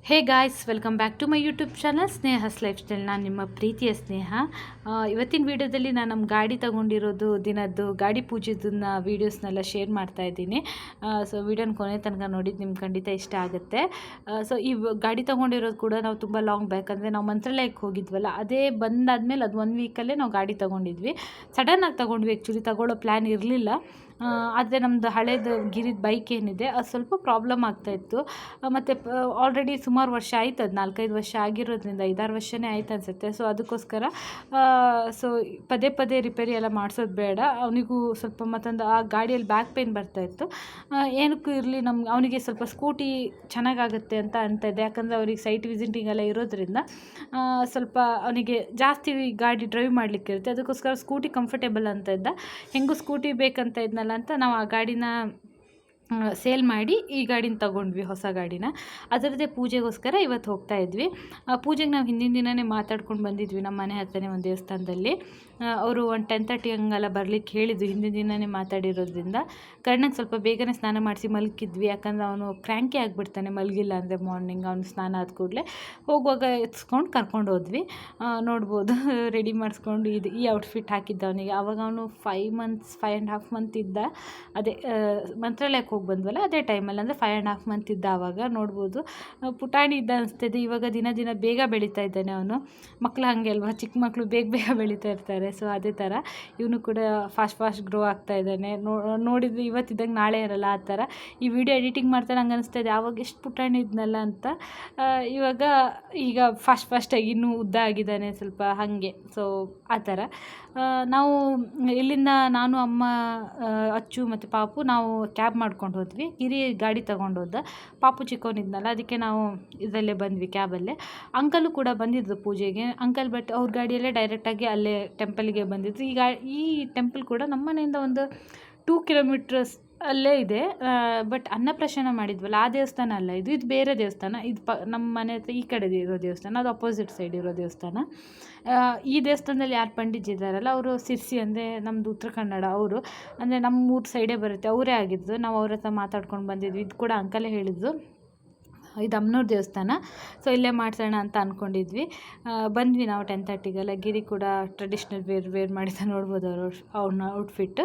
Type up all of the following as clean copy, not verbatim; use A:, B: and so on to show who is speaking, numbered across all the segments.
A: Hey guys, welcome back to my YouTube channel Sneha's lifestyle. ನಾನು ನಿಮ್ಮ ಪ್ರೀತಿಯ ಸ್ನೇಹ. ಇವತ್ತಿನ ವೀಡಿಯೋದಲ್ಲಿ ನಾನು ನಮ್ಮ ಗಾಡಿ ತೊಗೊಂಡಿರೋದು ದಿನದ್ದು ಗಾಡಿ ಪೂಜೆದನ್ನ ವೀಡಿಯೋಸ್ನೆಲ್ಲ ಶೇರ್ ಮಾಡ್ತಾ ಇದ್ದೀನಿ. ಸೊ ವೀಡಿಯೋನ ಕೊನೆ ತನಕ ನೋಡಿದ್ದು ನಿಮ್ಗೆ ಖಂಡಿತ ಇಷ್ಟ ಆಗುತ್ತೆ. ಸೊ ಈ ಗಾಡಿ ತೊಗೊಂಡಿರೋದು ಕೂಡ ನಾವು ತುಂಬ ಲಾಂಗ್ ಬ್ಯಾಕ್, ಅಂದರೆ ನಾವು ಮಂತ್ರಾಲಯಕ್ಕೆ ಹೋಗಿದ್ವಲ್ಲ, ಅದೇ ಬಂದಾದಮೇಲೆ ಅದು 1 ವೀಕಲ್ಲೇ ನಾವು ಗಾಡಿ ತೊಗೊಂಡಿದ್ವಿ. ಸಡನ್ನಾಗಿ ತೊಗೊಂಡ್ವಿ, ಆ್ಯಕ್ಚುಲಿ ತೊಗೊಳ್ಳೋ ಪ್ಲ್ಯಾನ್ ಇರಲಿಲ್ಲ. ಆದರೆ ನಮ್ಮದು ಹಳೇದು ಗಿರಿದ ಬೈಕ್ ಏನಿದೆ ಅದು ಸ್ವಲ್ಪ ಪ್ರಾಬ್ಲಮ್ ಆಗ್ತಾಯಿತ್ತು. ಮತ್ತು ಆಲ್ರೆಡಿ ಸುಮಾರು ವರ್ಷ ಆಯ್ತು, ಅದು 4-5 ವರ್ಷ ಆಗಿರೋದ್ರಿಂದ 5-6 ವರ್ಷನೇ ಆಯ್ತು ಅನಿಸುತ್ತೆ. ಸೊ ಅದಕ್ಕೋಸ್ಕರ ಸೊ ಪದೇ ಪದೇ ರಿಪೇರಿ ಎಲ್ಲ ಮಾಡಿಸೋದು ಬೇಡ. ಅವನಿಗೂ ಸ್ವಲ್ಪ ಮತ್ತೊಂದು ಆ ಗಾಡಿಯಲ್ಲಿ ಬ್ಯಾಕ್ ಪೇನ್ ಬರ್ತಾಯಿತ್ತು. ಏನಕ್ಕೂ ಇರಲಿ, ಅವನಿಗೆ ಸ್ವಲ್ಪ ಸ್ಕೂಟಿ ಚೆನ್ನಾಗಾಗುತ್ತೆ ಅಂತ ಇದೆ. ಯಾಕಂದರೆ ಅವ್ರಿಗೆ ಸೈಟ್ ವಿಸಿಟಿಂಗ್ ಎಲ್ಲ ಇರೋದ್ರಿಂದ ಸ್ವಲ್ಪ ಅವನಿಗೆ ಜಾಸ್ತಿ ಗಾಡಿ ಡ್ರೈವ್ ಮಾಡಲಿಕ್ಕೆ ಇರುತ್ತೆ. ಅದಕ್ಕೋಸ್ಕರ ಸ್ಕೂಟಿ ಕಂಫರ್ಟೇಬಲ್ ಅಂತ ಇದ್ದ. ಹೆಂಗೂ ಸ್ಕೂಟಿ ಬೇಕಂತ ಇದ್ನಲ್ಲ ಅಂತ ನಾವು ಆ ಗಾಡಿನ ಸೇಲ್ ಮಾಡಿ ಈ ಗಾಡಿನ ತೊಗೊಂಡ್ವಿ, ಹೊಸ ಗಾಡಿನ. ಅದರದ್ದೇ ಪೂಜೆಗೋಸ್ಕರ ಇವತ್ತು ಹೋಗ್ತಾ ಇದ್ವಿ. ಪೂಜೆಗೆ ನಾವು ಹಿಂದಿನ ದಿನವೇ ಮಾತಾಡ್ಕೊಂಡು ಬಂದಿದ್ವಿ ನಮ್ಮ ಮನೆ ಹತ್ರನೇ ಒಂದು ದೇವಸ್ಥಾನದಲ್ಲಿ. ಅವರು ಒಂದು 10:30 ಹಂಗೆಲ್ಲ ಬರಲಿಕ್ಕೆ ಹೇಳಿದ್ದು, ಹಿಂದಿನ ದಿನವೇ ಮಾತಾಡಿರೋದ್ರಿಂದ. ಕರ್ಣಕ್ಕೆ ಸ್ವಲ್ಪ ಬೇಗನೆ ಸ್ನಾನ ಮಾಡಿಸಿ ಮಲಗಿದ್ವಿ, ಯಾಕಂದರೆ ಅವನು ಕ್ರ್ಯಾಂಕಿ ಆಗಿಬಿಡ್ತಾನೆ ಮಲಗಿಲ್ಲ ಅಂದರೆ. ಮಾರ್ನಿಂಗ್ ಅವನು ಸ್ನಾನ ಆದ ಕೂಡಲೇ ಹೋಗುವಾಗ ಎತ್ಸ್ಕೊಂಡು ಕರ್ಕೊಂಡು ಹೋದ್ವಿ. ನೋಡ್ಬೋದು ರೆಡಿ ಮಾಡಿಸ್ಕೊಂಡು ಈ ಔಟ್ಫಿಟ್ ಹಾಕಿದ್ದ ಅವನಿಗೆ. ಆವಾಗ ಅವನು 5.5 ಮಂತ್ ಇದ್ದ. ಅದೇ ಮಂತ್ರಾಲಯಕ್ಕೆ ಹೋಗಿ ಬಂದ್ವಲ್ಲ ಅದೇ ಟೈಮಲ್ಲಿ, ಅಂದರೆ 5.5 ಮಂತ್ ಇದ್ದ. ಆವಾಗ ನೋಡ್ಬೋದು ಪುಟಾಣಿ ಇದ್ದ ಅನಿಸ್ತಿದೆ. ಇವಾಗ ದಿನ ದಿನ ಬೇಗ ಬೆಳೀತಾ ಇದ್ದಾನೆ ಅವನು. ಮಕ್ಕಳು ಹಾಗೆ ಅಲ್ವಾ, ಚಿಕ್ಕ ಮಕ್ಕಳು ಬೇಗ ಬೇಗ ಬೆಳೀತಾ ಇರ್ತಾರೆ. ಸೊ ಅದೇ ಥರ ಇವನು ಕೂಡ ಫಾಸ್ಟ್ ಗ್ರೋ ಆಗ್ತಾ ಇದ್ದಾನೆ. ನೋಡಿದರೆ ಇವತ್ತಿದ್ದಂಗೆ ನಾಳೆ ಇರಲ್ಲ ಆ ಥರ. ಈ ವಿಡಿಯೋ ಎಡಿಟಿಂಗ್ ಮಾಡ್ತಾರೆ ಹಂಗೆ ಅನಿಸ್ತಾ ಇದೆ, ಆವಾಗ ಎಷ್ಟು ಪುಟಾಣಿ ಇದ್ನಲ್ಲ ಅಂತ. ಈಗ ಫಾಸ್ಟಾಗಿ ಇನ್ನೂ ಉದ್ದ ಆಗಿದ್ದಾನೆ ಸ್ವಲ್ಪ ಹಾಗೆ. ಸೊ ಆ ಥರ ನಾವು ಇಲ್ಲಿಂದ ನಾನು, ಅಮ್ಮ, ಅಚ್ಚು ಮತ್ತು ಪಾಪು ನಾವು ಕ್ಯಾಬ್ ಮಾಡ್ಕೊಂಡು ಹೋದ್ವಿ. ಗಿರಿ ಗಾಡಿ ತೊಗೊಂಡು ಹೋದ. ಪಾಪು ಚಿಕ್ಕವನಿದ್ನಲ್ಲ, ಅದಕ್ಕೆ ನಾವು ಇದರಲ್ಲೇ ಬಂದ್ವಿ, ಕ್ಯಾಬಲ್ಲೇ. ಅಂಕಲು ಕೂಡ ಬಂದಿದ್ದರು ಪೂಜೆಗೆ. ಅಂಕಲ್ ಬಟ್ ಅವ್ರ ಗಾಡಿಯಲ್ಲೇ ಡೈರೆಕ್ಟಾಗಿ ಅಲ್ಲೇ ಟೆಂಪಲ್ಗೆ ಬಂದಿದ್ರು. ಈ ಟೆಂಪಲ್ ಕೂಡ ನಮ್ಮ ಮನೆಯಿಂದ ಒಂದು 2 ಕಿಲೋಮೀಟರ್ಸ್ ಅಲ್ಲೇ ಇದೆ. ಬಟ್ ಅನ್ನಪ್ರಸನ್ನ ಮಾಡಿದ್ವಲ್ಲ ಆ ದೇವಸ್ಥಾನ ಅಲ್ಲ ಇದು ಬೇರೆ ದೇವಸ್ಥಾನ. ಇದು ನಮ್ಮ ಮನೆ ಹತ್ರ ಈ ಕಡೆ ಇರೋ ದೇವಸ್ಥಾನ, ಅದು ಅಪೋಸಿಟ್ ಸೈಡ್ ಇರೋ ದೇವಸ್ಥಾನ. ಈ ದೇವಸ್ಥಾನದಲ್ಲಿ ಯಾರು ಪಂಡಿತ್ ಇದ್ದಾರಲ್ಲ, ಅವರು ಸಿರ್ಸಿ, ಅಂದರೆ ನಮ್ಮದು ಉತ್ತರ ಕನ್ನಡ. ಅವರು ಅಂದರೆ ನಮ್ಮ ಊರು ಸೈಡೇ ಬರುತ್ತೆ, ಅವರೇ ಆಗಿದ್ದು. ನಾವು ಅವ್ರ ಹತ್ರ ಮಾತಾಡ್ಕೊಂಡು ಬಂದಿದ್ವಿ. ಇದು ಕೂಡ ಅಂಕಲೇ ಹೇಳಿದ್ದು, ಇದು ಅಮ್ಮನವ್ರ ದೇವಸ್ಥಾನ. ಸೊ ಇಲ್ಲೇ ಮಾಡಿಸೋಣ ಅಂತ ಅಂದ್ಕೊಂಡಿದ್ವಿ. ಬಂದ್ವಿ ನಾವು 10:30ಗೆಲ್ಲ. ಗಿರಿ ಕೂಡ ಟ್ರೆಡಿಷ್ನಲ್ ವೇರ್ ಮಾಡಿದ್ದ, ನೋಡ್ಬೋದು ಅವ್ರನ್ನ ಔಟ್ಫಿಟ್.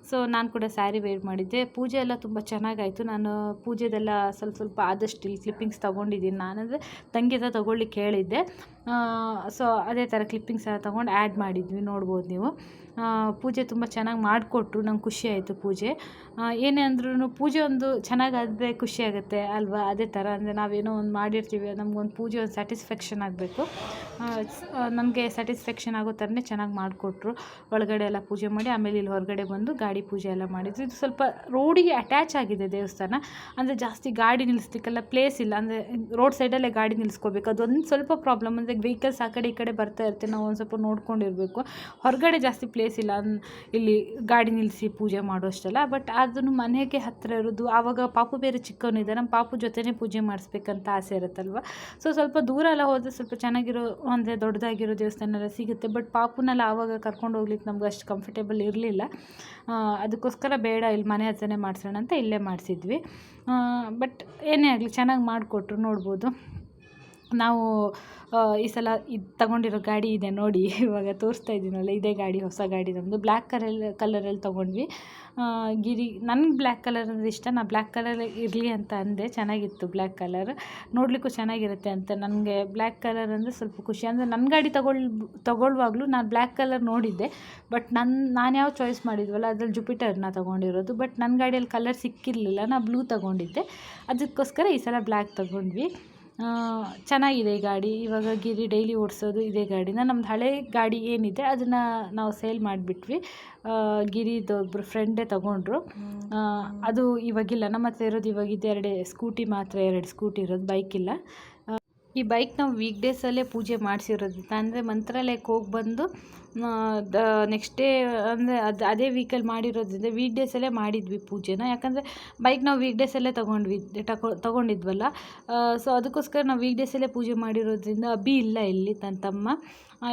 A: ಸೊ ನಾನು ಕೂಡ ಸ್ಯಾರಿ ವೇರ್ ಮಾಡಿದ್ದೆ. ಪೂಜೆ ಎಲ್ಲ ತುಂಬ ಚೆನ್ನಾಗಾಯಿತು. ನಾನು ಪೂಜೆದೆಲ್ಲ ಸ್ವಲ್ಪ ಆದಷ್ಟು ಇಲ್ಲಿ ಕ್ಲಿಪ್ಪಿಂಗ್ಸ್ ತೊಗೊಂಡಿದ್ದೀನಿ. ನಾನಂದರೆ ತಂಗಿ ಹತ್ರ ತೊಗೊಳ್ಲಿಕ್ಕೆ ಹೇಳಿದ್ದೆ. ಸೊ ಅದೇ ಥರ ಕ್ಲಿಪ್ಪಿಂಗ್ಸ್ ಎಲ್ಲ ತೊಗೊಂಡು ಆ್ಯಡ್ ಮಾಡಿದ್ವಿ, ನೋಡ್ಬೋದು ನೀವು. ಪೂಜೆ ತುಂಬ ಚೆನ್ನಾಗಿ ಮಾಡಿಕೊಟ್ರು, ನಂಗೆ ಖುಷಿ ಆಯಿತು. ಪೂಜೆ ಏನೇ ಅಂದ್ರೂ ಪೂಜೆ ಒಂದು ಚೆನ್ನಾಗಾದರೆ ಖುಷಿಯಾಗುತ್ತೆ ಅಲ್ವಾ. ಅದೇ ಥರ ಅಂದರೆ ನಾವೇನೋ ಒಂದು ಮಾಡಿರ್ತೀವಿ, ನಮಗೊಂದು ಪೂಜೆ ಒಂದು ಸ್ಯಾಟಿಸ್ಫ್ಯಾಕ್ಷನ್ ಆಗಬೇಕು. ನಮಗೆ ಸ್ಯಾಟಿಸ್ಫ್ಯಾಕ್ಷನ್ ಆಗೋ ಥರನೇ ಚೆನ್ನಾಗಿ ಮಾಡಿಕೊಟ್ರು. ಒಳಗಡೆ ಎಲ್ಲ ಪೂಜೆ ಮಾಡಿ ಆಮೇಲೆ ಇಲ್ಲಿ ಹೊರಗಡೆ ಬಂದು ಗಾಡಿ ಪೂಜೆ ಎಲ್ಲ ಮಾಡಿದ್ರು. ಇದು ಸ್ವಲ್ಪ ರೋಡಿಗೆ ಅಟ್ಯಾಚ್ ಆಗಿದೆ ದೇವಸ್ಥಾನ, ಅಂದರೆ ಜಾಸ್ತಿ ಗಾಡಿ ನಿಲ್ಲಿಸ್ಲಿಕ್ಕೆಲ್ಲ ಪ್ಲೇಸ್ ಇಲ್ಲ. ಅಂದರೆ ರೋಡ್ ಸೈಡಲ್ಲೇ ಗಾಡಿ ನಿಲ್ಲಿಸ್ಕೋಬೇಕು, ಅದೊಂದು ಸ್ವಲ್ಪ ಪ್ರಾಬ್ಲಮ್. ಅಂದರೆ ವೆಹಿಕಲ್ಸ್ ಆ ಕಡೆ ಈ ಕಡೆ ಬರ್ತಾ ಇರ್ತೀವಿ, ನಾವು ಒಂದು ಸ್ವಲ್ಪ ನೋಡ್ಕೊಂಡಿರಬೇಕು. ಹೊರಗಡೆ ಜಾಸ್ತಿ ಪ್ಲೇಸ್ ಇಲ್ಲ ಇಲ್ಲಿ ಗಾಡಿ ನಿಲ್ಲಿಸಿ ಪೂಜೆ ಮಾಡೋಷ್ಟಲ್ಲ. ಬಟ್ ಅದನ್ನು ಮನೆಗೆ ಹತ್ತಿರ ಇರೋದು. ಆವಾಗ ಪಾಪು ಬೇರೆ ಚಿಕ್ಕವನಿದೆ, ನಮ್ಮ ಪಾಪು ಜೊತೆನೇ ಪೂಜೆ ಮಾಡಿಸ್ಬೇಕಂತ ಆಸೆ ಇರುತ್ತಲ್ವ. ಸೊ ಸ್ವಲ್ಪ ದೂರ ಎಲ್ಲ ಹೋದರೆ ಸ್ವಲ್ಪ ಚೆನ್ನಾಗಿರೋ, ಅಂದರೆ ದೊಡ್ಡದಾಗಿರೋ ದೇವಸ್ಥಾನ ಎಲ್ಲ ಸಿಗುತ್ತೆ. ಬಟ್ ಪಾಪುನೆಲ್ಲ ಆವಾಗ ಕರ್ಕೊಂಡು ಹೋಗ್ಲಿಕ್ಕೆ ನಮ್ಗೆ ಅಷ್ಟು ಕಂಫರ್ಟೇಬಲ್ ಇರಲಿಲ್ಲ. ಅದಕ್ಕೋಸ್ಕರ ಬೇಡ, ಇಲ್ಲಿ ಮನೆ ಹತ್ರನೇ ಮಾಡಿಸೋಣ ಅಂತ ಇಲ್ಲೇ ಮಾಡಿಸಿದ್ವಿ. ಬಟ್ ಏನೇ ಆಗಲಿ ಚೆನ್ನಾಗಿ ಮಾಡಿಕೊಟ್ರು, ನೋಡ್ಬೋದು. ನಾವು ಈ ಸಲ ಇದು ತಗೊಂಡಿರೋ ಗಾಡಿ ಇದೆ ನೋಡಿ, ಇವಾಗ ತೋರಿಸ್ತಾ ಇದ್ದೀನಲ್ಲ, ಇದೇ ಗಾಡಿ, ಹೊಸ ಗಾಡಿ ನಮ್ಮದು. ಬ್ಲ್ಯಾಕ್ ಕಲರಲ್ಲಿ ತೊಗೊಂಡ್ವಿ. ಗಿರಿ, ನನಗೆ ಬ್ಲ್ಯಾಕ್ ಕಲರ್ ಅಂದರೆ ಇಷ್ಟ. ನಾನು ಬ್ಲ್ಯಾಕ್ ಕಲರ್ ಇರಲಿ ಅಂತ ಅಂದೆ, ಚೆನ್ನಾಗಿತ್ತು ಬ್ಲ್ಯಾಕ್ ಕಲರ್, ನೋಡಲಿಕ್ಕೂ ಚೆನ್ನಾಗಿರುತ್ತೆ ಅಂತ. ನನಗೆ ಬ್ಲ್ಯಾಕ್ ಕಲರ್ ಅಂದರೆ ಸ್ವಲ್ಪ ಖುಷಿ. ಅಂದರೆ ನನ್ನ ಗಾಡಿ ತಗೊಳ್ಳುವಾಗಲೂ ನಾನು ಬ್ಲ್ಯಾಕ್ ಕಲರ್ ನೋಡಿದ್ದೆ. ಬಟ್ ನಾನು ಯಾವ ಚಾಯ್ಸ್ ಮಾಡಿದ್ವಲ್ಲ ಅದರಲ್ಲಿ ಜುಪಿಟರ್ನ ತೊಗೊಂಡಿರೋದು. ಬಟ್ ನನ್ನ ಗಾಡಿಯಲ್ಲಿ ಕಲರ್ ಸಿಕ್ಕಿರಲಿಲ್ಲ, ನಾನು ಬ್ಲೂ ತೊಗೊಂಡಿದ್ದೆ. ಅದಕ್ಕೋಸ್ಕರ ಈ ಸಲ ಬ್ಲ್ಯಾಕ್ ತೊಗೊಂಡ್ವಿ. ಚೆನ್ನಾಗಿದೆ ಈ ಗಾಡಿ. ಇವಾಗ ಗಿರಿ ಡೈಲಿ ಓಡಿಸೋದು ಇದೇ ಗಾಡಿನ. ನಮ್ಮದು ಹಳೆ ಗಾಡಿ ಏನಿದೆ ಅದನ್ನು ನಾವು ಸೇಲ್ ಮಾಡಿಬಿಟ್ವಿ. ಗಿರಿದು ಒಬ್ಬರು ಫ್ರೆಂಡೇ ತೊಗೊಂಡ್ರು. ಅದು ಇವಾಗಿಲ್ಲ, ನಮ್ಮ ಹತ್ರ ಇರೋದು ಇವಾಗಿದ್ದು 2 ಸ್ಕೂಟಿ ಮಾತ್ರ, 2 ಸ್ಕೂಟಿ ಇರೋದು, ಬೈಕ್ ಇಲ್ಲ. ಈ ಬೈಕ್ ನಾವು ವೀಕ್ ಡೇಸಲ್ಲೇ ಪೂಜೆ ಮಾಡಿಸಿರೋದು. ಅಂದರೆ ಮಂತ್ರಾಲಯಕ್ಕೆ ಹೋಗಿ ಬಂದು ನೆಕ್ಸ್ಟ್ ಡೇ ಅಂದರೆ ಅದೇ ವೀಕಲ್ಲಿ ಮಾಡಿರೋದ್ರಿಂದ ವೀಕ್ ಡೇಸಲ್ಲೇ ಮಾಡಿದ್ವಿ ಪೂಜೆನ. ಯಾಕಂದರೆ ಬೈಕ್ ನಾವು ವೀಕ್ ಡೇಸಲ್ಲೇ ತೊಗೊಂಡಿದ್ವಲ್ಲ, ಸೊ ಅದಕ್ಕೋಸ್ಕರ ನಾವು ವೀಕ್ ಡೇಸಲ್ಲೇ ಪೂಜೆ ಮಾಡಿರೋದ್ರಿಂದ ಅಭಿ ಇಲ್ಲ ಇಲ್ಲಿ, ನನ್ನ ತಮ್ಮ.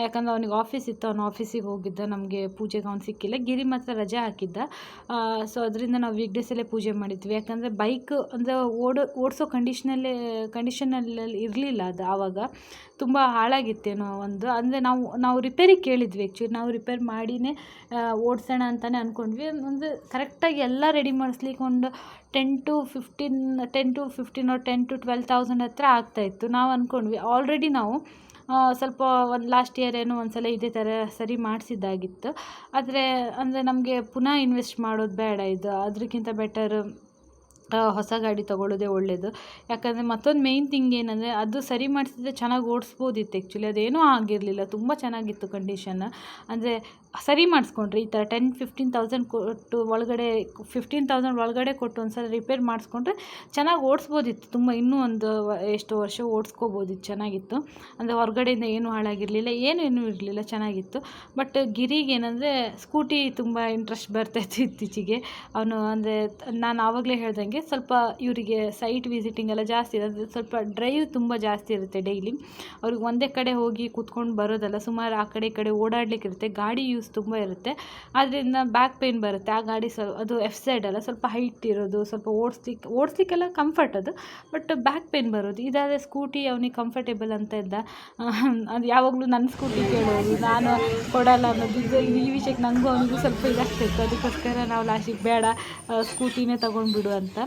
A: ಯಾಕಂದರೆ ಅವನಿಗೆ ಆಫೀಸ್ ಇತ್ತು, ಅವನು ಆಫೀಸಿಗೆ ಹೋಗಿದ್ದ, ನಮಗೆ ಪೂಜೆಗೆ ಅವ್ನು ಸಿಕ್ಕಿಲ್ಲ. ಗಿರಿ ಮಾತ್ರ ರಜೆ ಹಾಕಿದ್ದ. ಸೊ ಅದರಿಂದ ನಾವು ವೀಕ್ ಡೇಸಲ್ಲೇ ಪೂಜೆ ಮಾಡಿದ್ವಿ. ಯಾಕಂದರೆ ಬೈಕ್ ಅಂದರೆ ಓಡಿಸೋ ಕಂಡೀಷನಲ್ಲಿ ಇರಲಿಲ್ಲ ಅದು. ಆವಾಗ ತುಂಬ ಹಾಳಾಗಿತ್ತೇನೋ ಒಂದು, ಅಂದರೆ ನಾವು ರಿಪೇರಿ ಕೇಳಿದ್ವಿ. ಆ್ಯಕ್ಚುಲಿ ನಾವು ರಿಪೇರ್ ಮಾಡಿಯೇ ಓಡಿಸೋಣ ಅಂತಲೇ ಅಂದ್ಕೊಂಡ್ವಿ. ಅಂದರೆ ಕರೆಕ್ಟಾಗಿ ಎಲ್ಲ ರೆಡಿ ಮಾಡಿಸ್ಲಿಕ್ಕೆ ಒಂದು 10 to 15 or 10 to 12,000 ಹತ್ರ ಆಗ್ತಾಯಿತ್ತು. ನಾವು ಅಂದ್ಕೊಂಡ್ವಿ ಆಲ್ರೆಡಿ ನಾವು ಸ್ವಲ್ಪ ಒಂದು ಲಾಸ್ಟ್ ಇಯರ್ ಏನೋ ಒಂದು ಸಲ ಇದೇ ಥರ ಸರಿ ಮಾಡಿಸಿದ್ದಾಗಿತ್ತು. ಆದರೆ ಅಂದರೆ ನಮಗೆ ಪುನಃ ಇನ್ವೆಸ್ಟ್ ಮಾಡೋದು ಬೇಡ, ಇದು ಅದಕ್ಕಿಂತ ಬೆಟರ್ ಹೊಸ ಗಾಡಿ ತೊಗೊಳ್ಳೋದೇ ಒಳ್ಳೆಯದು. ಯಾಕಂದರೆ ಮತ್ತೊಂದು ಮೇಯ್ನ್ ಥಿಂಗ್ ಏನಂದರೆ, ಅದು ಸರಿ ಮಾಡಿಸಿದ್ರೆ ಚೆನ್ನಾಗಿ ಓಡಿಸ್ಬೋದಿತ್ತು. ಆ್ಯಕ್ಚುಲಿ ಅದೇನೂ ಆಗಿರಲಿಲ್ಲ, ತುಂಬ ಚೆನ್ನಾಗಿತ್ತು ಕಂಡೀಷನ್. ಅಂದರೆ ಸರಿ ಮಾಡಿಸ್ಕೊಂಡ್ರೆ ಈ ಥರ 10-15,000 ಕೊಟ್ಟು ಒಳಗಡೆ 15,000 ಒಳಗಡೆ ಕೊಟ್ಟು ಒಂದು ಸಲ ರಿಪೇರ್ ಮಾಡಿಸ್ಕೊಂಡ್ರೆ ಚೆನ್ನಾಗಿ ಓಡಿಸ್ಬೋದಿತ್ತು. ತುಂಬ ಇನ್ನೂ ಒಂದು ಎಷ್ಟು ವರ್ಷ ಓಡಿಸ್ಕೋಬೋದಿತ್ತು, ಚೆನ್ನಾಗಿತ್ತು. ಅಂದರೆ ಹೊರಗಡೆಯಿಂದ ಏನೂ ಹಾಳಾಗಿರಲಿಲ್ಲ, ಏನೂ ಇರಲಿಲ್ಲ, ಚೆನ್ನಾಗಿತ್ತು. ಬಟ್ ಗಿರಿಗೆ ಏನಂದರೆ ಸ್ಕೂಟಿ ತುಂಬ ಇಂಟ್ರೆಸ್ಟ್ ಬರ್ತಾಯಿತ್ತು ಇತ್ತೀಚೆಗೆ. ಅವನು ಅಂದರೆ ನಾನು ಆವಾಗಲೇ ಹೇಳ್ದಂಗೆ ಸ್ವಲ್ಪ ಇವರಿಗೆ ಸೈಟ್ ವಿಸಿಟಿಂಗ್ ಎಲ್ಲ ಜಾಸ್ತಿ ಇರುತ್ತೆ, ಸ್ವಲ್ಪ ಡ್ರೈವ್ ತುಂಬ ಜಾಸ್ತಿ ಇರುತ್ತೆ ಡೈಲಿ. ಅವ್ರಿಗೆ ಒಂದೇ ಕಡೆ ಹೋಗಿ ಕೂತ್ಕೊಂಡು ಬರೋದಲ್ಲ, ಸುಮಾರು ಆ ಕಡೆ ಈ ಕಡೆ ಓಡಾಡಲಿಕ್ಕಿರುತ್ತೆ, ಗಾಡಿ ಯೂಸ್ ತುಂಬ ಇರುತ್ತೆ. ಆದ್ದರಿಂದ ಬ್ಯಾಕ್ ಪೇಯ್ನ್ ಬರುತ್ತೆ. ಆ ಗಾಡಿ ಅದು FZ ಅಲ್ಲ, ಸ್ವಲ್ಪ ಹೈಟ್ ಇರೋದು, ಸ್ವಲ್ಪ ಓಡಿಸ್ಲಿಕ್ಕೆಲ್ಲ ಕಂಫರ್ಟ್ ಅದು, ಬಟ್ ಬ್ಯಾಕ್ ಪೇಯ್ನ್ ಬರೋದು. ಇದಾದರೆ ಸ್ಕೂಟಿ ಅವನಿಗೆ ಕಂಫರ್ಟೇಬಲ್ ಅಂತ ಇದ್ದ. ಅದು ಯಾವಾಗಲೂ ನನ್ನ ಸ್ಕೂಟಿ ಕೇಳೋದು, ನಾನು ಕೊಡಲ್ಲ ಅನ್ನೋದು. ಈ ವಿಷಯಕ್ಕೆ ನನಗೂ ಅವನಿಗೂ ಸ್ವಲ್ಪ ಇದಾಗ್ತಿತ್ತು. ಅದಕ್ಕೋಸ್ಕರ ನಾವು ಲಾಸ್ಟಿಗೆ ಬೇಡ, ಸ್ಕೂಟಿನೇ ತೊಗೊಂಡ್ಬಿಡು ಅಂತ.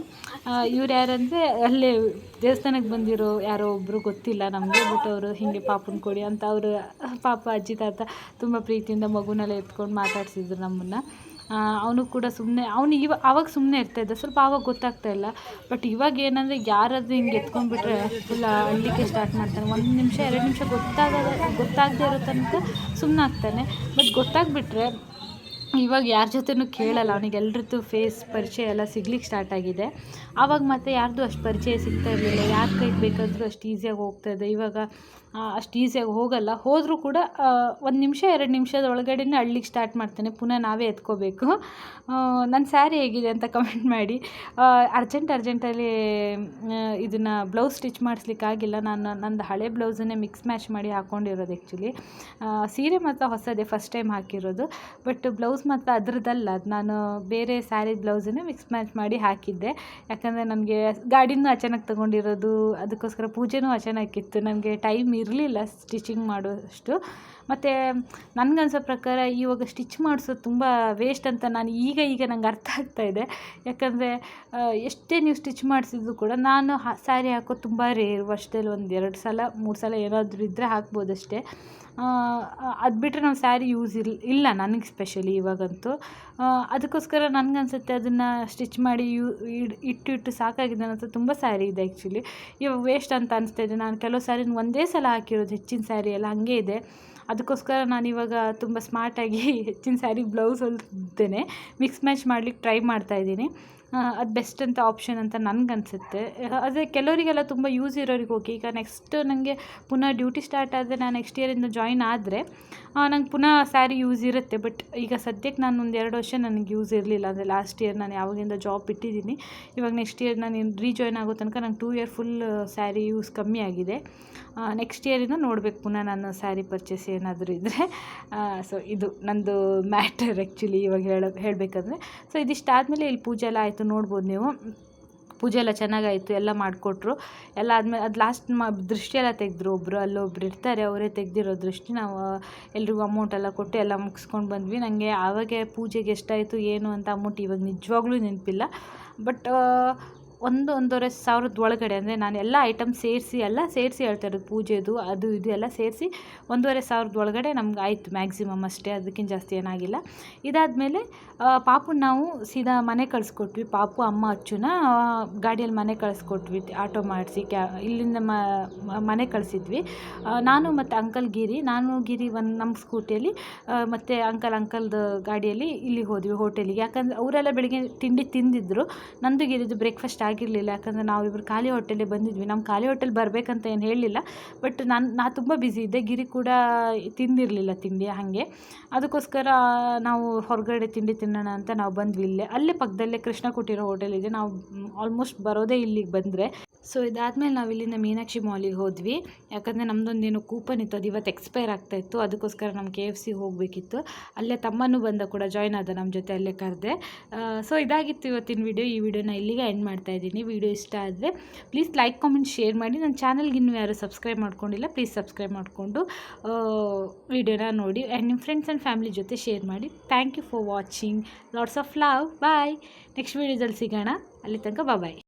A: ಇವ್ರು ಯಾರಂದರೆ ಅಲ್ಲೇ ದೇವಸ್ಥಾನಕ್ಕೆ ಬಂದಿರೋ ಯಾರೋ ಒಬ್ಬರು, ಗೊತ್ತಿಲ್ಲ ನಮಗೆ, ಬಟ್ ಅವರು ಹೀಗೆ ಪಾಪನ ಕೊಡಿ ಅಂತ ಅವರು ಪಾಪ ಅಜ್ಜಿ ತಾತ ತುಂಬ ಪ್ರೀತಿಯಿಂದ ಮಗುನೆಲ್ಲ ಎತ್ಕೊಂಡು ಮಾತಾಡ್ಸಿದ್ರು ನಮ್ಮನ್ನು. ಅವನು ಕೂಡ ಸುಮ್ಮನೆ ಆವಾಗ ಸುಮ್ಮನೆ ಇರ್ತಾಯಿದ್ದ, ಸ್ವಲ್ಪ ಆವಾಗ ಗೊತ್ತಾಗ್ತಾ ಇಲ್ಲ. ಬಟ್ ಇವಾಗ ಏನಂದರೆ ಯಾರಾದರೂ ಹಿಂಗೆ ಎತ್ಕೊಂಡ್ಬಿಟ್ರೆ ಫುಲ್ ಅಳ್ಲಿಕ್ಕೆ ಸ್ಟಾರ್ಟ್ ಮಾಡ್ತಾನೆ. 1 ನಿಮಿಷ 2 ನಿಮಿಷ ಗೊತ್ತಾಗದೇ ಇರೋ ತನಕ ಸುಮ್ಮನೆ ಆಗ್ತಾನೆ. ಬಟ್ ಗೊತ್ತಾಗ್ಬಿಟ್ರೆ ಇವಾಗ ಯಾರ ಜೊತೆನೂ ಕೇಳಲ್ಲ. ಅವನಿಗೆ ಎಲ್ರದ್ದು ಫೇಸ್ ಪರಿಚಯ ಎಲ್ಲ ಸಿಗ್ಲಿಕ್ಕೆ ಸ್ಟಾರ್ಟ್ ಆಗಿದೆ. ಆವಾಗ ಮತ್ತು ಯಾರ್ದು ಅಷ್ಟು ಪರಿಚಯ ಸಿಗ್ತಾ ಇರಲಿಲ್ಲ, ಯಾರ ಕೈಗೆ ಬೇಕಾದರೂ ಅಷ್ಟು ಈಸಿಯಾಗಿ ಹೋಗ್ತಾಯಿದ್ದೆ. ಇವಾಗ ಅಷ್ಟು ಈಸಿಯಾಗಿ ಹೋಗಲ್ಲ. ಹೋದರೂ ಕೂಡ 1 ನಿಮಿಷ 2 ನಿಮಿಷದ ಒಳಗಡೆನೇ ಅಳ್ಲಿಕ್ಕೆ ಸ್ಟಾರ್ಟ್ ಮಾಡ್ತಾನೆ. ಪುನಃ ನಾವೇ ಎತ್ಕೋಬೇಕು. ನನ್ನ ಸ್ಯಾರಿ ಹೇಗಿದೆ ಅಂತ ಕಮೆಂಟ್ ಮಾಡಿ. ಅರ್ಜೆಂಟಲ್ಲಿ ಇದನ್ನು ಬ್ಲೌಸ್ ಸ್ಟಿಚ್ ಮಾಡಿಸ್ಲಿಕ್ಕಾಗಿಲ್ಲ. ನಂದು ಹಳೆ ಬ್ಲೌಸನ್ನೇ ಮಿಕ್ಸ್ ಮ್ಯಾಚ್ ಮಾಡಿ ಹಾಕ್ಕೊಂಡಿರೋದು. ಆ್ಯಕ್ಚುಲಿ ಸೀರೆ ಮಾತ್ರ ಹೊಸದೇ, ಫಸ್ಟ್ ಟೈಮ್ ಹಾಕಿರೋದು. ಬಟ್ ಬ್ಲೌಸ್ ಮಾತ್ರ ಅದರದ್ದಲ್ಲ, ಅದು ನಾನು ಬೇರೆ ಸ್ಯಾರಿ ಬ್ಲೌಸನ್ನೇ ಮಿಕ್ಸ್ ಮ್ಯಾಚ್ ಮಾಡಿ ಹಾಕಿದ್ದೆ. ಯಾಕಂದರೆ ನನಗೆ ಗಾಡಿನೂ ಅಚಾನಕ್ ತೊಗೊಂಡಿರೋದು, ಅದಕ್ಕೋಸ್ಕರ ಪೂಜೆನೂ ಅಚಾನಕ್ಕಿತ್ತು. ನನಗೆ ಟೈಮ್ ಇರಲಿಲ್ಲ ಸ್ಟಿಚಿಂಗ್ ಮಾಡೋಷ್ಟು. ಮತ್ತು ನನಗನ್ಸೋ ಪ್ರಕಾರ ಇವಾಗ ಸ್ಟಿಚ್ ಮಾಡಿಸೋದು ತುಂಬ ವೇಸ್ಟ್ ಅಂತ ನಾನು ಈಗ ನಂಗೆ ಅರ್ಥ ಆಗ್ತಾಯಿದೆ. ಯಾಕಂದರೆ ಎಷ್ಟೇ ನೀವು ಸ್ಟಿಚ್ ಮಾಡಿಸಿದ್ರು ಕೂಡ, ನಾನು ಸ್ಯಾರಿ ಹಾಕೋದು ತುಂಬ ರೇರ್. ವರ್ಷದಲ್ಲಿ 1-2 ಸಲ 3 ಸಲ ಏನಾದರೂ ಇದ್ದರೆ ಹಾಕ್ಬೋದಷ್ಟೇ. ಅದು ಬಿಟ್ಟರೆ ನಾವು ಸ್ಯಾರಿ ಯೂಸ್ ಇಲ್ಲ ನನಗೆ ಸ್ಪೆಷಲಿ ಇವಾಗಂತೂ. ಅದಕ್ಕೋಸ್ಕರ ನನಗನ್ಸುತ್ತೆ ಅದನ್ನು ಸ್ಟಿಚ್ ಮಾಡಿ ಇಟ್ಟು ಸಾಕಾಗಿದೆ ಅನ್ನೋದು. ತುಂಬ ಸ್ಯಾರಿ ಇದೆ ಆ್ಯಕ್ಚುಲಿ, ಇವಾಗ ವೇಸ್ಟ್ ಅಂತ ಅನಿಸ್ತಾಯಿದೆ. ನಾನು ಕೆಲವು ಸ್ಯಾರಿನ ಒಂದೇ ಸಲ ಹಾಕಿರೋದು, ಹೆಚ್ಚಿನ ಸ್ಯಾರಿ ಎಲ್ಲ ಹಾಗೆ ಇದೆ. ಅದಕ್ಕೋಸ್ಕರ ನಾನಿವಾಗ ತುಂಬ ಸ್ಮಾರ್ಟಾಗಿ ಹೆಚ್ಚಿನ ಸ್ಯಾರಿ ಬ್ಲೌಸ್ ಹೊಲ್ದೇನೆ ಮಿಕ್ಸ್ ಮ್ಯಾಚ್ ಮಾಡ್ಲಿಕ್ಕೆ ಟ್ರೈ ಮಾಡ್ತಾಯಿದ್ದೀನಿ. ಅದು ಬೆಸ್ಟ್ ಅಂತ ಆಪ್ಷನ್ ಅಂತ ನನಗನ್ಸುತ್ತೆ. ಅದೇ ಕೆಲವರಿಗೆಲ್ಲ ತುಂಬ ಯೂಸ್ ಇರೋರಿಗೆ ಓಕೆ. ಈಗ ನೆಕ್ಸ್ಟ್ ನನಗೆ ಪುನಃ ಡ್ಯೂಟಿ ಸ್ಟಾರ್ಟ್ ಆದರೆ, ನಾನು ನೆಕ್ಸ್ಟ್ ಇಯರಿಂದ ಜಾಯಿನ್ ಆದರೆ ನಂಗೆ ಪುನಃ ಸ್ಯಾರಿ ಯೂಸ್ ಇರುತ್ತೆ. ಬಟ್ ಈಗ ಸದ್ಯಕ್ಕೆ ನಾನು 1-2 ವರ್ಷ ನನಗೆ ಯೂಸ್ ಇರಲಿಲ್ಲ. ಅಂದರೆ ಲಾಸ್ಟ್ ಇಯರ್ ನಾನು ಯಾವಾಗಿಂದ ಜಾಬ್ ಬಿಟ್ಟಿದ್ದೀನಿ, ಇವಾಗ ನೆಕ್ಸ್ಟ್ ಇಯರ್ ನಾನು ರೀಜಾಯ್ನ್ ಆಗೋ ತನಕ ನಂಗೆ 2 ಇಯರ್ ಫುಲ್ ಸ್ಯಾರಿ ಯೂಸ್ ಕಮ್ಮಿ ಆಗಿದೆ. ನೆಕ್ಸ್ಟ್ ಇಯರಿಂದ ನೋಡಬೇಕು ಪುನಃ ನಾನು ಸ್ಯಾರಿ ಪರ್ಚೇಸ್ ಏನಾದರೂ ಇದ್ದರೆ. ಸೊ ಇದು ನಂದು ಮ್ಯಾಟರ್ ಆ್ಯಕ್ಚುಲಿ ಇವಾಗ ಹೇಳಬೇಕಂದ್ರೆ. ಸೊ ಇದಿಷ್ಟಾದಮೇಲೆ ಇಲ್ಲಿ ಪೂಜೆ ಎಲ್ಲ ಆಯಿತು, ನೋಡ್ಬೋದು ನೀವು. ಪೂಜೆ ಎಲ್ಲ ಚೆನ್ನಾಗಾಯಿತು, ಎಲ್ಲ ಮಾಡಿಕೊಟ್ರು. ಎಲ್ಲ ಆದಮೇಲೆ ಅದು ಲಾಸ್ಟ್ ದೃಷ್ಟಿ ಎಲ್ಲ ತೆಗೆದ್ರು. ಒಬ್ಬರು ಅಲ್ಲೊಬ್ರು ಇರ್ತಾರೆ, ಅವರೇ ತೆಗೆದಿರೋ ದೃಷ್ಟಿ. ನಾವು ಎಲ್ರಿಗೂ ಅಮೌಂಟ್ ಎಲ್ಲ ಕೊಟ್ಟು ಎಲ್ಲ ಮುಗಿಸ್ಕೊಂಡು ಬಂದ್ವಿ. ನನಗೆ ಆವಾಗೆ ಪೂಜೆಗೆ ಎಷ್ಟಾಯಿತು ಏನು ಅಂತ ಅಮೌಂಟ್ ಇವಾಗ ನಿಜವಾಗ್ಲೂ ನೆನಪಿಲ್ಲ. ಬಟ್ 1-1.5 ಸಾವಿರದ ಒಳಗಡೆ, ಅಂದರೆ ನಾನು ಎಲ್ಲ ಐಟಮ್ ಸೇರಿಸಿ ಹೇಳ್ತಾ ಇರೋದು, ಪೂಜೆದು ಅದು ಇದು ಎಲ್ಲ ಸೇರಿಸಿ 1.5 ಸಾವಿರದ ಒಳಗಡೆ ನಮ್ಗೆ ಆಯಿತು ಮ್ಯಾಕ್ಸಿಮಮ್ ಅಷ್ಟೇ, ಅದಕ್ಕಿಂತ ಜಾಸ್ತಿ ಏನಾಗಿಲ್ಲ. ಇದಾದಮೇಲೆ ಪಾಪು ನಾವು ಸೀದಾ ಮನೆ ಕಳಿಸ್ಕೊಟ್ವಿ. ಪಾಪು ಅಮ್ಮ ಅಚ್ಚುನ ಗಾಡಿಯಲ್ಲಿ ಮನೆ ಕಳಿಸ್ಕೊಟ್ವಿ, ಆಟೋ ಮಾಡಿಸಿ ಇಲ್ಲಿಂದ ಮನೆ ಕಳಿಸಿದ್ವಿ. ನಾನು ಮತ್ತು ಅಂಕಲ್ ಗಿರಿ, ನಮ್ಮ ಸ್ಕೂಟಿಯಲ್ಲಿ, ಮತ್ತು ಅಂಕಲ್ದು ಗಾಡಿಯಲ್ಲಿ ಇಲ್ಲಿ ಹೋದ್ವಿ ಹೋಟೆಲಿಗೆ. ಯಾಕಂದರೆ ಅವರೆಲ್ಲ ಬೆಳಿಗ್ಗೆ ತಿಂಡಿ ತಿಂದಿದ್ರು, ನಂದು ಗಿರಿದು ಬ್ರೇಕ್ಫಾಸ್ಟ್ ಆಗಿರಲಿಲ್ಲ, ಯಾಕಂದರೆ ನಾವಿಬ್ಬರು ಖಾಲಿ ಹೊಟ್ಟೆಲೇ ಬಂದಿದ್ವಿ. ನಮ್ಮ ಖಾಲಿ ಹೊಟ್ಟೆಲಿ ಬರಬೇಕಂತ ಏನು ಹೇಳಲಿಲ್ಲ, ಬಟ್ ನಾ ತುಂಬ ಬ್ಯುಸಿ ಇದ್ದೆ. ಗಿರಿ ಕೂಡ ತಿಂದಿರಲಿಲ್ಲ ತಿಂಡಿ, ಹಾಗೆ ಅದಕ್ಕೋಸ್ಕರ ನಾವು ಹೊರಗಡೆ ತಿಂಡಿ ತಿನ್ನೋಣ ಅಂತ ನಾವು ಬಂದ್ವಿ. ಅಲ್ಲೇ ಪಕ್ಕದಲ್ಲೇ ಕೃಷ್ಣ ಕೊಟ್ಟಿರೋ ಹೋಟೆಲ್ ಇದೆ. ನಾವು ಆಲ್ಮೋಸ್ಟ್ ಬರೋದೇ ಇಲ್ಲಿಗೆ ಬಂದರೆ. ಸೊ ಇದಾದಮೇಲೆ ನಾವು ಇಲ್ಲಿಂದ ಮೀನಾಕ್ಷಿ ಮಾಲಿಗೆ ಹೋದ್ವಿ, ಯಾಕಂದರೆ ನಮ್ಮದೊಂದೇನು ಕೂಪನ್ ಇತ್ತು, ಅದು ಇವತ್ತು ಎಕ್ಸ್ಪೈರ್ ಆಗ್ತಾಯಿತ್ತು. ಅದಕ್ಕೋಸ್ಕರ ನಮ್ಮ KFC ಹೋಗಬೇಕಿತ್ತು. ಅಲ್ಲೇ ತಮ್ಮನೂ ಬಂದ ಕೂಡ ಜಾಯ್ನ್ ಆದ ನಮ್ಮ ಜೊತೆ, ಅಲ್ಲೇ ಕರೆದೆ. ಸೊ ಇದಾಗಿತ್ತು ಇವತ್ತಿನ ವಿಡಿಯೋ. ಈ ವಿಡಿಯೋನ ಇಲ್ಲಿಗೆ ಎಂಡ್ ಮಾಡ್ತಾ ಇದ್ದೀನಿ. ವಿಡಿಯೋ ಇಷ್ಟ ಆದರೆ ಪ್ಲೀಸ್ ಲೈಕ್, ಕಾಮೆಂಟ್, ಶೇರ್ ಮಾಡಿ. ನನ್ನ ಚಾನಲ್ಗೆ ಇನ್ನೂ ಯಾರು ಸಬ್ಸ್ಕ್ರೈಬ್ ಮಾಡ್ಕೊಂಡಿಲ್ಲ, ಪ್ಲೀಸ್ ಸಬ್ಸ್ಕ್ರೈಬ್ ಮಾಡಿಕೊಂಡು ವಿಡಿಯೋನ ನೋಡಿ ಆ್ಯಂಡ್ ನಿಮ್ಮ ಫ್ರೆಂಡ್ಸ್ ಆ್ಯಂಡ್ ಫ್ಯಾಮಿಲಿ ಜೊತೆ ಶೇರ್ ಮಾಡಿ. Thank you for watching. Lots of love. Bye. Next ವಿಡಿಯೋದಲ್ಲಿ ಸಿಗೋಣ. ಅಲ್ಲಿ ತನಕ ಬಾಯ್.